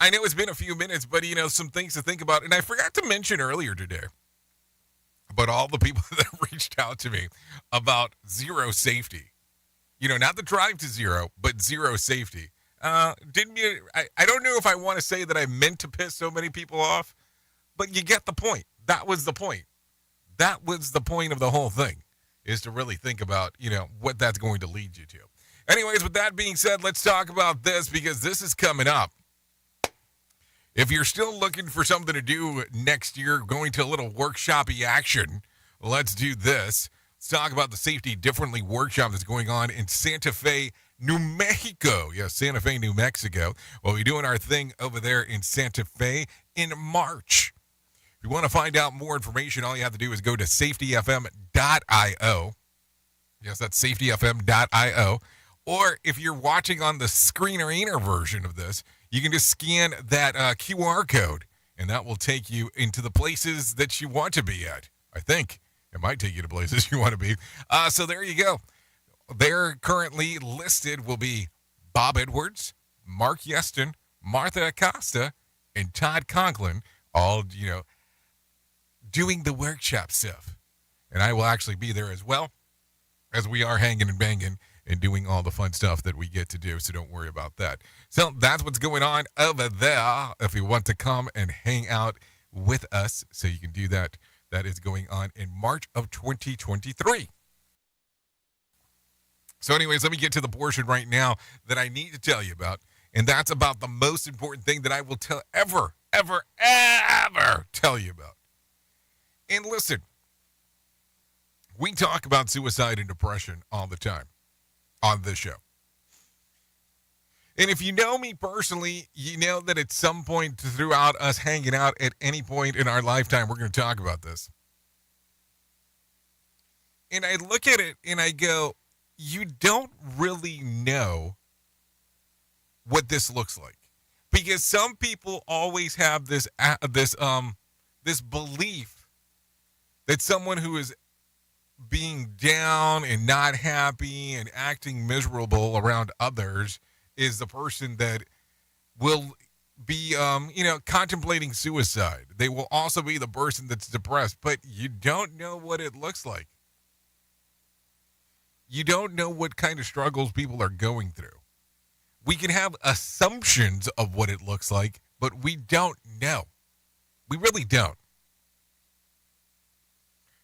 I know it's been a few minutes, but, some things to think about. And I forgot to mention earlier today about all the people that reached out to me about zero safety. Not the drive to zero, but zero safety. I don't know if I want to say that I meant to piss so many people off, but you get the point. That was the point. That was the point of the whole thing, is to really think about, what that's going to lead you to. Anyways, with that being said, let's talk about this, because this is coming up. If you're still looking for something to do next year, going to a little workshop-y action, let's do this. Let's talk about the Safety Differently workshop that's going on in Santa Fe, New Mexico. Yes, Santa Fe, New Mexico. Well, we're doing our thing over there in Santa Fe in March. If you want to find out more information, all you have to do is go to safetyfm.io. Yes, that's safetyfm.io. Or if you're watching on the screener version of this, you can just scan that QR code, and that will take you into the places that you want to be at. I think it might take you to places you want to be. So there you go. They're currently listed will be Bob Edwards, Mark Yeston, Martha Acosta, and Todd Conklin, all, doing the workshop stuff. And I will actually be there as well, as we are hanging and banging and doing all the fun stuff that we get to do, so don't worry about that. So that's what's going on over there. If you want to come and hang out with us, so you can do that, that is going on in March of 2023. So anyways, let me get to the portion right now that I need to tell you about, and that's about the most important thing that I will ever tell you about. And listen, we talk about suicide and depression all the time on this show. And if you know me personally, you know that at some point throughout us hanging out at any point in our lifetime, we're going to talk about this. And I look at it and I go, you don't really know what this looks like. Because some people always have this belief that someone who is being down and not happy and acting miserable around others is the person that will be, contemplating suicide. They will also be the person that's depressed, but you don't know what it looks like. You don't know what kind of struggles people are going through. We can have assumptions of what it looks like, but we don't know. We really don't.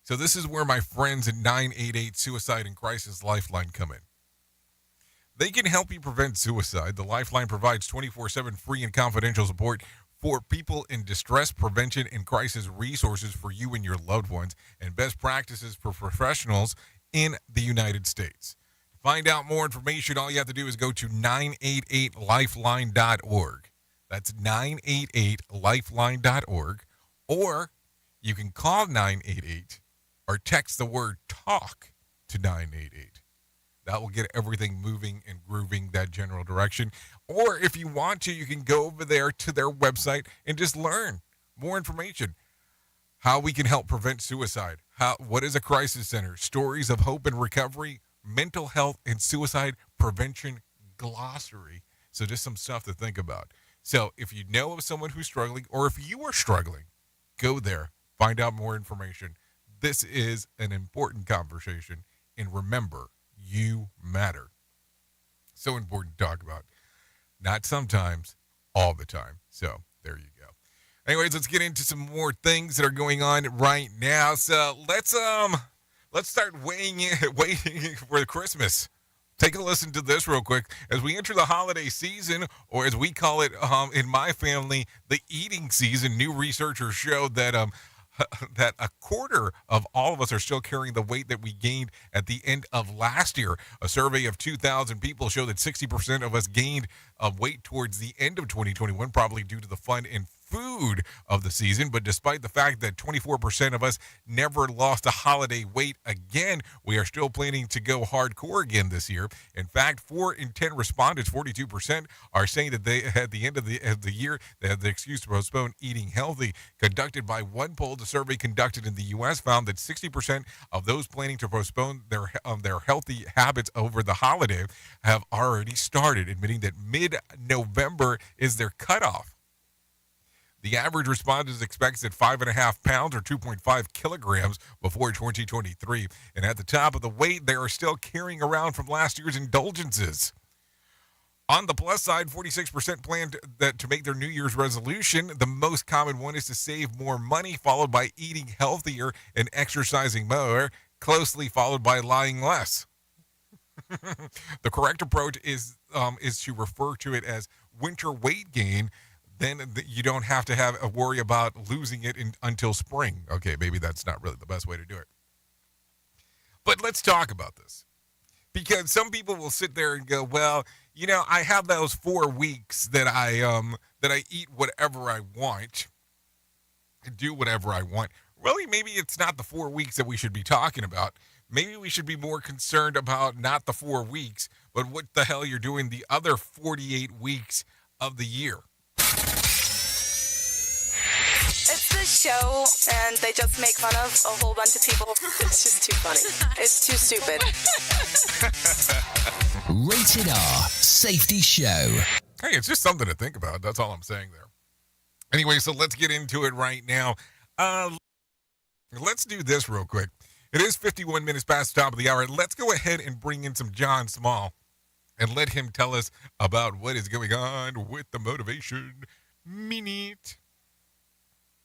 So this is where my friends at 988 Suicide and Crisis Lifeline come in. They can help you prevent suicide. The Lifeline provides 24/7 free and confidential support for people in distress, prevention, and crisis resources for you and your loved ones, and best practices for professionals in the United States. To find out more information, all you have to do is go to 988lifeline.org. That's 988lifeline.org. Or you can call 988 or text the word TALK to 988. That will get everything moving and grooving that general direction. Or if you want to, you can go over there to their website and just learn more information. How we can help prevent suicide. What is a crisis center? Stories of hope and recovery. Mental health and suicide prevention glossary. So just some stuff to think about. So if you know of someone who's struggling, or if you are struggling, go there. Find out more information. This is an important conversation. And remember, you matter. So important to talk about. Not sometimes, all the time. So there you go. Anyways, let's get into some more things that are going on right now. So let's start waiting for Christmas. Take a listen to this real quick. As we enter the holiday season, or as we call it in my family, the eating season, new researchers show that that a quarter of all of us are still carrying the weight that we gained at the end of last year. A survey of 2,000 people showed that 60% of us gained weight towards the end of 2021, probably due to the fun and food of the season, but despite the fact that 24% of us never lost a holiday weight again, we are still planning to go hardcore again this year. In fact, 4 in 10 respondents, 42%, are saying that they, at the end of the year, they have the excuse to postpone eating healthy. Conducted by one poll, the survey conducted in the U.S. found that 60% of those planning to postpone their healthy habits over the holiday have already started, admitting that mid-November is their cutoff. The average respondent expects that 5.5 pounds or 2.5 kilograms before 2023. And at the top of the weight, they are still carrying around from last year's indulgences. On the plus side, 46% planned to make their New Year's resolution. The most common one is to save more money, followed by eating healthier and exercising more, closely followed by lying less. The correct approach is to refer to it as winter weight gain. Then you don't have to worry about losing it until spring. Okay, maybe that's not really the best way to do it. But let's talk about this. Because some people will sit there and go, well, you know, I have those 4 weeks that I eat whatever I want, do whatever I want. Really, maybe it's not the 4 weeks that we should be talking about. Maybe we should be more concerned about not the 4 weeks, but what the hell you're doing the other 48 weeks of the year. It's this show, and they just make fun of a whole bunch of people. It's just too funny. It's too stupid. Rated R Safety Show. Hey, it's just something to think about. That's all I'm saying there. Anyway, so let's get into it right now. Let's do this real quick. It is 51 minutes past the top of the hour. Let's go ahead and bring in some John Small and let him tell us about what is going on with the Motivation Minute.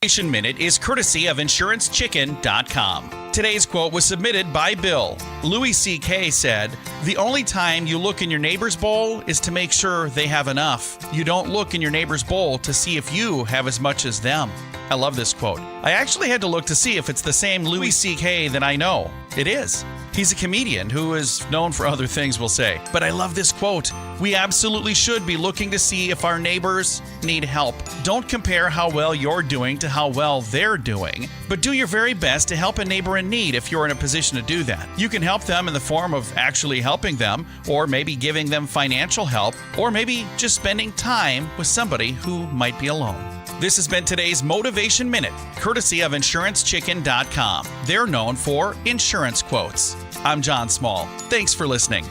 Motivation Minute is courtesy of InsuranceChicken.com. Today's quote was submitted by Bill. Louis C.K. said, "The only time you look in your neighbor's bowl is to make sure they have enough. You don't look in your neighbor's bowl to see if you have as much as them." I love this quote. I actually had to look to see if it's the same Louis C.K. that I know. It is. He's a comedian who is known for other things, we'll say. But I love this quote. We absolutely should be looking to see if our neighbors need help. Don't compare how well you're doing to how well they're doing, but do your very best to help a neighbor in need if you're in a position to do that. You can help them in the form of actually helping them, or maybe giving them financial help, or maybe just spending time with somebody who might be alone. This has been today's Motivation Minute, courtesy of InsuranceChicken.com. They're known for insurance quotes. I'm John Small. Thanks for listening.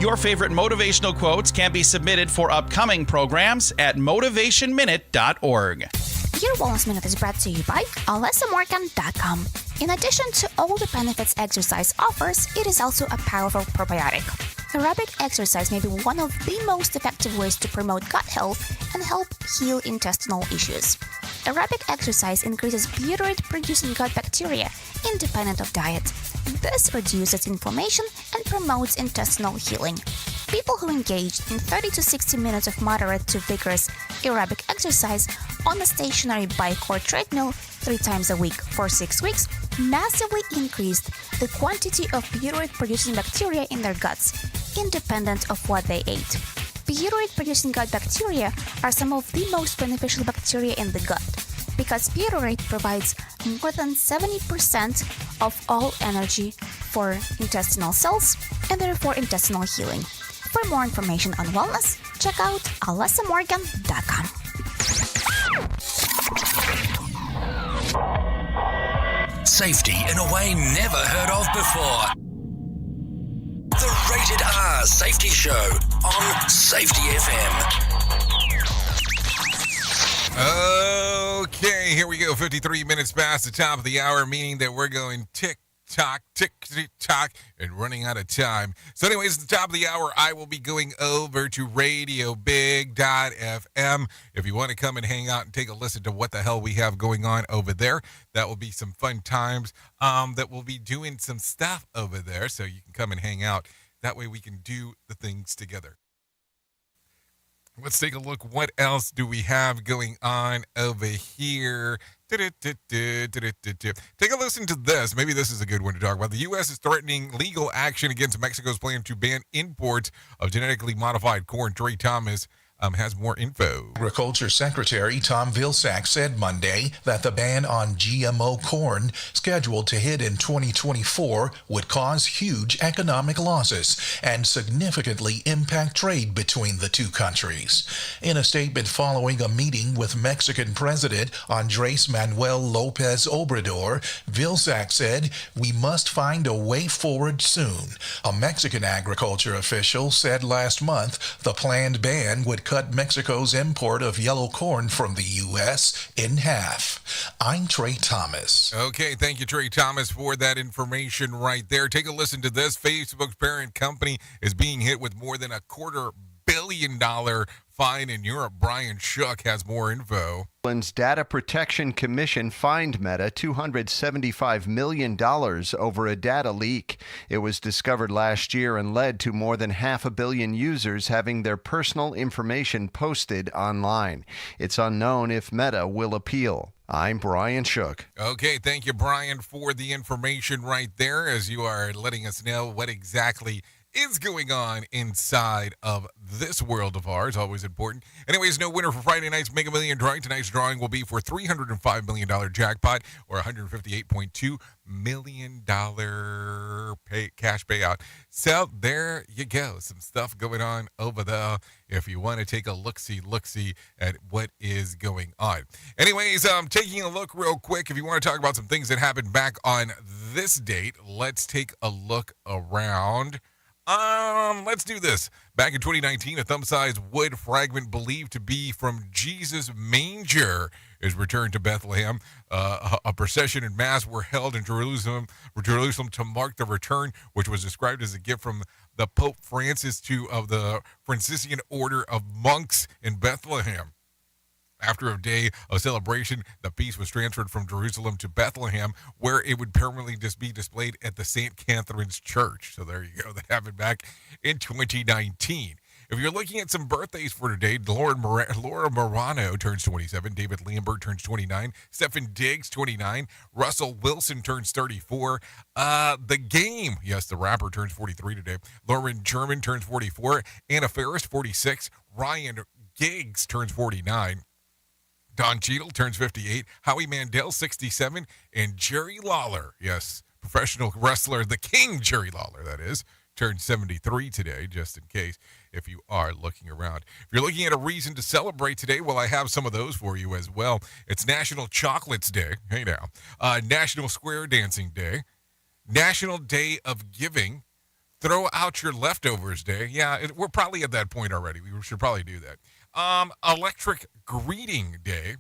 Your favorite motivational quotes can be submitted for upcoming programs at motivationminute.org. Your Wellness Minute is brought to you by AlessaMorgan.com. In addition to all the benefits exercise offers, it is also a powerful probiotic. Aerobic exercise may be one of the most effective ways to promote gut health and help heal intestinal issues. Aerobic exercise increases butyrate-producing gut bacteria independent of diet. This reduces inflammation and promotes intestinal healing. People who engaged in 30 to 60 minutes of moderate to vigorous aerobic exercise on a stationary bike or treadmill 3 times a week for 6 weeks massively increased the quantity of butyrate-producing bacteria in their guts, independent of what they ate. Butyrate-producing gut bacteria are some of the most beneficial bacteria in the gut because butyrate provides more than 70% of all energy for intestinal cells and therefore intestinal healing. For more information on wellness, check out AlessaMorgan.com. Safety in a way never heard of before. The Rated R Safety Show on Safety FM. Okay, here we go. 53 minutes past the top of the hour, meaning that we're going tick-tock, tick-tock, and running out of time. So anyways, at the top of the hour, I will be going over to RadioBig.fm. If you want to come and hang out and take a listen to what the hell we have going on over there, that will be some fun times that we'll be doing some stuff over there, so you can come and hang out. That way we can do the things together. Let's take a look. What else do we have going on over here? Take a listen to this. Maybe this is a good one to talk about. The U.S. is threatening legal action against Mexico's plan to ban imports of genetically modified corn. Trey Thomas has more info. Agriculture Secretary Tom Vilsack said Monday that the ban on GMO corn, scheduled to hit in 2024, would cause huge economic losses and significantly impact trade between the two countries. In a statement following a meeting with Mexican President Andrés Manuel López Obrador, Vilsack said, "We must find a way forward soon." A Mexican agriculture official said last month the planned ban would cut Mexico's import of yellow corn from the U.S. in half. I'm Trey Thomas. Okay, thank you, Trey Thomas, for that information right there. Take a listen to this. Facebook's parent company is being hit with more than $250 million fine in Europe. Brian Shook has more info. Ireland's Data Protection Commission fined Meta $275 million over a data leak. It was discovered last year and led to more than 500 million users having their personal information posted online. It's unknown if Meta will appeal. I'm Brian Shook. Okay, thank you, Brian, for the information right there, as you are letting us know what exactly is going on inside of this world of ours. Always important. Anyways, no winner for Friday night's Mega Million drawing. Tonight's drawing will be for $305 million jackpot, or $158.2 million cash payout. So there you go. Some stuff going on over there if you want to take a look-see at what is going on. Anyways, taking a look real quick, if you want to talk about some things that happened back on this date, let's take a look around. Let's do this. Back in 2019, a thumb-sized wood fragment believed to be from Jesus' manger is returned to Bethlehem. A procession and mass were held in Jerusalem to mark the return, which was described as a gift from the Pope Francis of the Franciscan Order of Monks in Bethlehem. After a day of celebration, the piece was transferred from Jerusalem to Bethlehem, where it would permanently just be displayed at the St. Catherine's Church. So there you go. That happened back in 2019. If you're looking at some birthdays for today, Laura Morano turns 27, David Lambert turns 29, Stephen Diggs 29, Russell Wilson turns 34, The Game, yes, the rapper, turns 43 today, Lauren German turns 44, Anna Faris 46, Ryan Giggs turns 49, Don Cheadle turns 58, Howie Mandel 67, and Jerry Lawler, yes, professional wrestler, the King Jerry Lawler, that is, turned 73 today, just in case, if you are looking around. If you're looking at a reason to celebrate today, well, I have some of those for you as well. It's National Chocolates Day, hey now, National Square Dancing Day, National Day of Giving, Throw Out Your Leftovers Day. Yeah, we're probably at that point already. We should probably do that. Electric Greeting Day,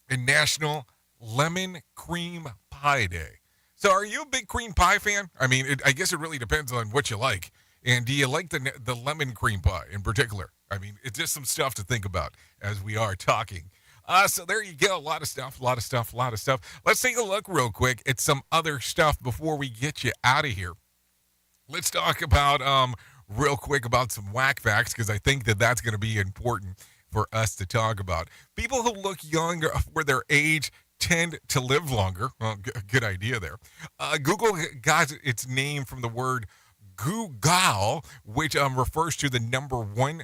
and National Lemon Cream Pie Day. So are you a big cream pie fan? I mean, I guess it really depends on what you like. And do you like the lemon cream pie in particular? I mean, it's just some stuff to think about as we are talking. So there you go. A lot of stuff. Let's take a look real quick at some other stuff before we get you out of here. Let's talk about real quick about some whack facts, because I think that's going to be important for us to talk about. People who look younger for their age tend to live longer. Well, good idea there. Google got its name from the word Google, which refers to the number 1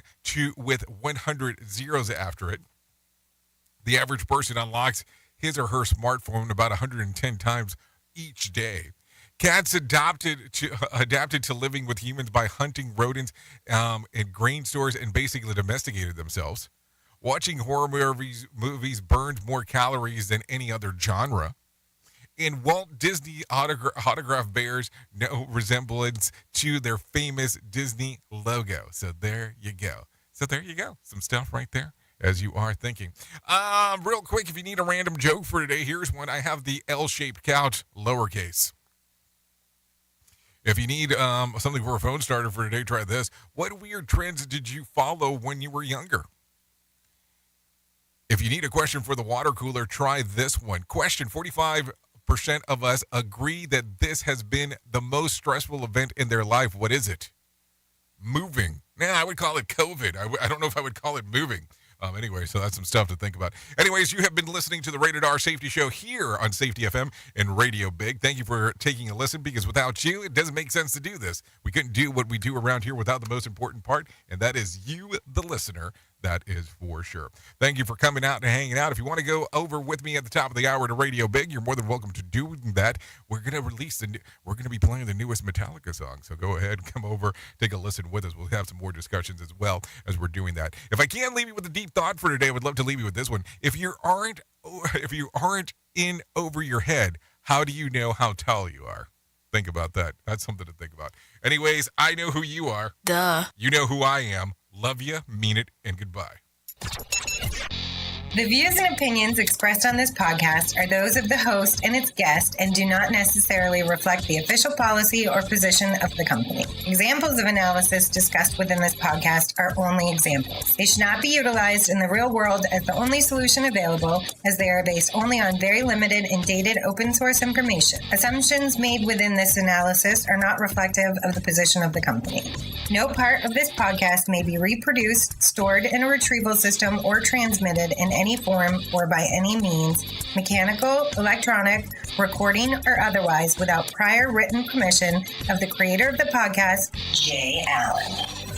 with 100 zeros after it. The average person unlocks his or her smartphone about 110 times each day. Cats adapted to living with humans by hunting rodents in grain stores and basically domesticated themselves. Watching horror movies burns more calories than any other genre. And Walt Disney autograph bears no resemblance to their famous Disney logo. So there you go. Some stuff right there, as you are thinking. Real quick, if you need a random joke for today, here's one. I have the L-shaped couch, lowercase. If you need something for a phone starter for today, try this. What weird trends did you follow when you were younger? If you need a question for the water cooler, try this one. Question: 45% of us agree that this has been the most stressful event in their life. What is it? Moving. I would call it COVID. I don't know if I would call it moving. Anyway, so that's some stuff to think about. Anyways, you have been listening to the Rated R Safety Show here on Safety FM and Radio Big. Thank you for taking a listen, because without you, it doesn't make sense to do this. We couldn't do what we do around here without the most important part, and that is you, the listener, That is for sure. Thank you for coming out and hanging out. If you want to go over with me at the top of the hour to Radio Big, you're more than welcome to do that. We're going to be playing the newest Metallica song. So go ahead, come over, take a listen with us. We'll have some more discussions as well as we're doing that. If I can leave you with a deep thought for today, I would love to leave you with this one. If you aren't in over your head, how do you know how tall you are? Think about that. That's something to think about. Anyways, I know who you are. Duh. You know who I am. Love you, mean it, and goodbye. The views and opinions expressed on this podcast are those of the host and its guest and do not necessarily reflect the official policy or position of the company. Examples of analysis discussed within this podcast are only examples. They should not be utilized in the real world as the only solution available, as they are based only on very limited and dated open source information. Assumptions made within this analysis are not reflective of the position of the company. No part of this podcast may be reproduced, stored in a retrieval system, or transmitted in any form or by any means, mechanical, electronic, recording, or otherwise, without prior written permission of the creator of the podcast, Jay Allen.